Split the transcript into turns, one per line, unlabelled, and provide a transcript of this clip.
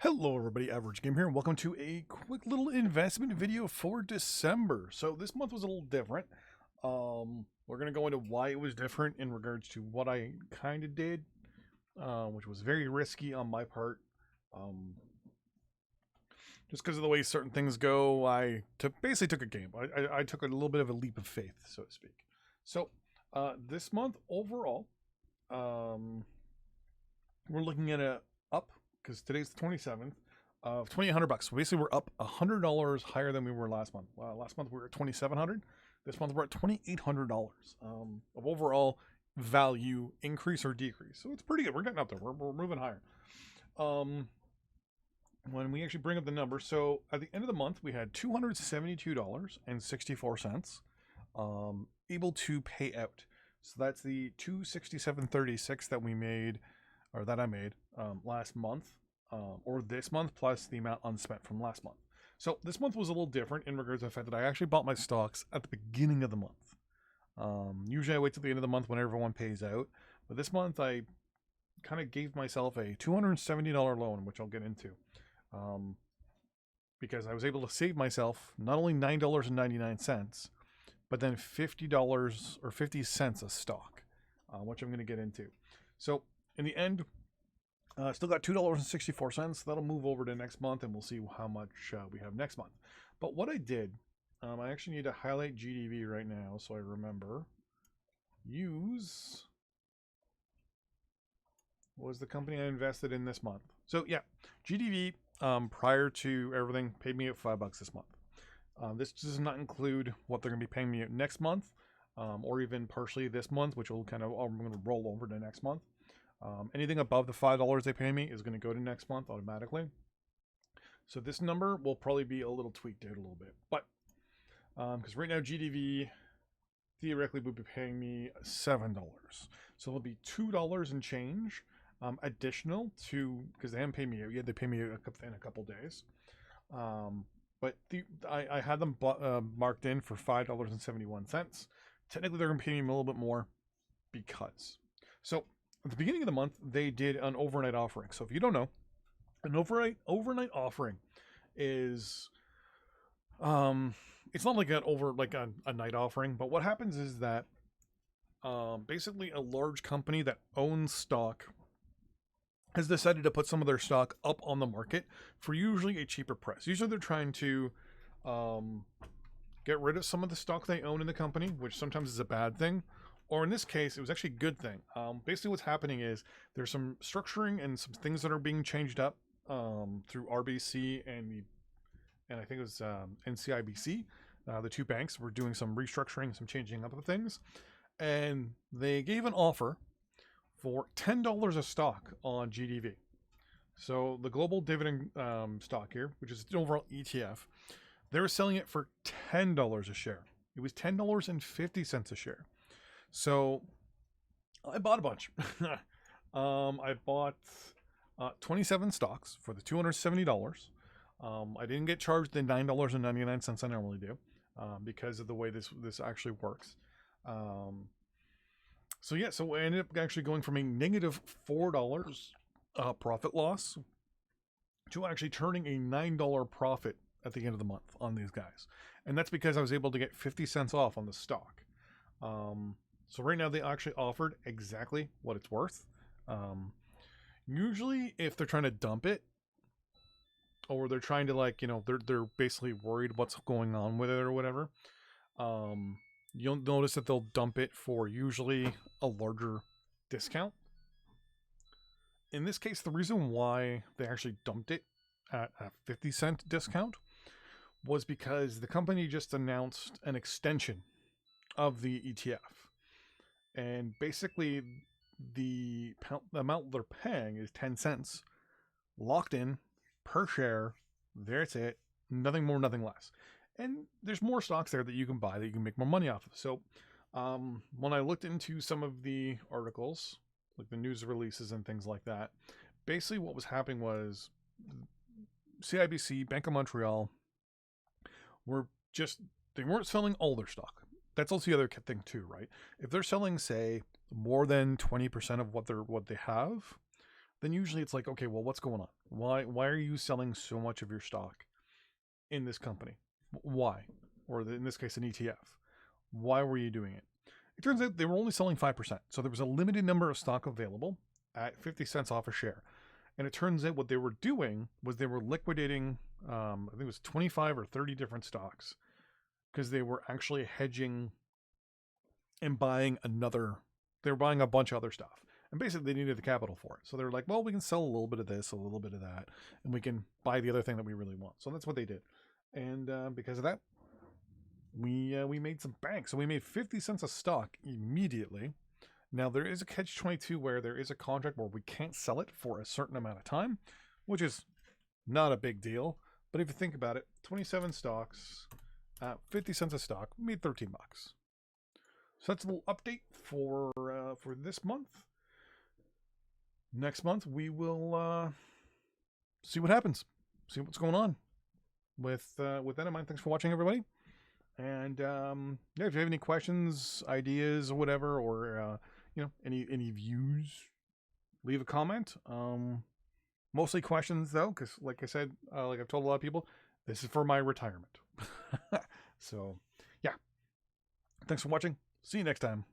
Hello everybody, Average Game here, and welcome to a quick little investment video for December. So this month was a little different. We're going to go into why it was different in regards to what I kind of did, which was very risky on my part. Just because of the way certain things go, basically took a gamble. I took a little bit of a leap of faith, so to speak. So this month overall, we're looking at a up because today's the 27th of $2,800. So basically, we're up $100 higher than we were last month. Last month we were at $2,700. This month we're at $2,800 of overall value increase or decrease. So it's pretty good. We're getting up there. We're moving higher. When we actually bring up the numbers, so at the end of the month we had $272.64 able to pay out. So that's the $267.36 that we made, or that I made last month, or this month, plus the amount unspent from last month. So this month was a little different in regards to the fact that I actually bought my stocks at the beginning of the month. Usually I wait till the end of the month when everyone pays out, but this month I kind of gave myself a $270 loan, which I'll get into, because I was able to save myself not only $9.99, but then $50 or 50 cents a stock, which I'm going to get into. So in the end, still got $2.64. That'll move over to next month, and we'll see how much we have next month. But what I did, I actually need to highlight GDV right now so I remember. Use was the company I invested in this month. So yeah, GDV prior to everything paid me at $5 this month. This does not include what they're going to be paying me next month, or even partially this month, which will kind of, I'm going to roll over to next month. Anything above the $5 they pay me is going to go to next month automatically. So this number will probably be a little tweaked out a little bit, but because right now GDV theoretically would be paying me $7, so it'll be $2 and change additional to, because they haven't paid me yet. They pay me in a couple days. But I had them marked in for $5.71. Technically, they're going to pay me a little bit more because. So at the beginning of the month, they did an overnight offering. So if you don't know, an overnight offering is, it's not like a night offering, but what happens is that basically a large company that owns stock has decided to put some of their stock up on the market for usually a cheaper price. Usually they're trying to get rid of some of the stock they own in the company, which sometimes is a bad thing. Or in this case, it was actually a good thing. Basically what's happening is there's some structuring and some things that are being changed up through RBC and I think it was NCIBC. The two banks were doing some restructuring, some changing up of things. And they gave an offer for $10 a stock on GDV. So the global dividend stock here, which is an overall ETF, they were selling it for $10 a share. It was $10.50 a share. So I bought a bunch. I bought 27 stocks for the $270. I didn't get charged the $9.99 I normally do because of the way this actually works. So yeah, so I ended up actually going from a negative $4 profit loss to actually turning a $9 profit at the end of the month on these guys. And that's because I was able to get 50 cents off on the stock. So right now they actually offered exactly what it's worth. Usually if they're trying to dump it, or they're trying to they're basically worried what's going on with it or whatever, you'll notice that they'll dump it for usually a larger discount. In this case, the reason why they actually dumped it at a 50-cent discount was because the company just announced an extension of the ETF. And basically, the amount they're paying is 10 cents locked in per share. That's it. Nothing more, nothing less. And there's more stocks there that you can buy that you can make more money off of. So when I looked into some of the articles, like the news releases and things like that, basically what was happening was CIBC, Bank of Montreal, they weren't selling all their stock. That's also the other thing too, right? If they're selling, say, more than 20% of what they have, then usually it's like, okay, well, what's going on? Why are you selling so much of your stock in this company? Why? Or in this case, an ETF. Why were you doing it? It turns out they were only selling 5%. So there was a limited number of stock available at 50 cents off a share. And it turns out what they were doing was they were liquidating, I think it was 25 or 30 different stocks, because they were actually hedging and buying they were buying a bunch of other stuff. And basically they needed the capital for it. So they were like, well, we can sell a little bit of this, a little bit of that, and we can buy the other thing that we really want. So that's what they did. And because of that, we made some bank. So we made 50 cents a stock immediately. Now there is a catch-22 where there is a contract where we can't sell it for a certain amount of time, which is not a big deal. But if you think about it, 27 stocks at 50 cents a stock, we made 13 bucks. So that's a little update for this month. Next month we will see what happens, see what's going on. With that in mind, thanks for watching, everybody. And yeah, if you have any questions, ideas, or whatever, or any views, leave a comment. Mostly questions though, because like I said, like I've told a lot of people, this is for my retirement. So yeah, thanks for watching. See you next time.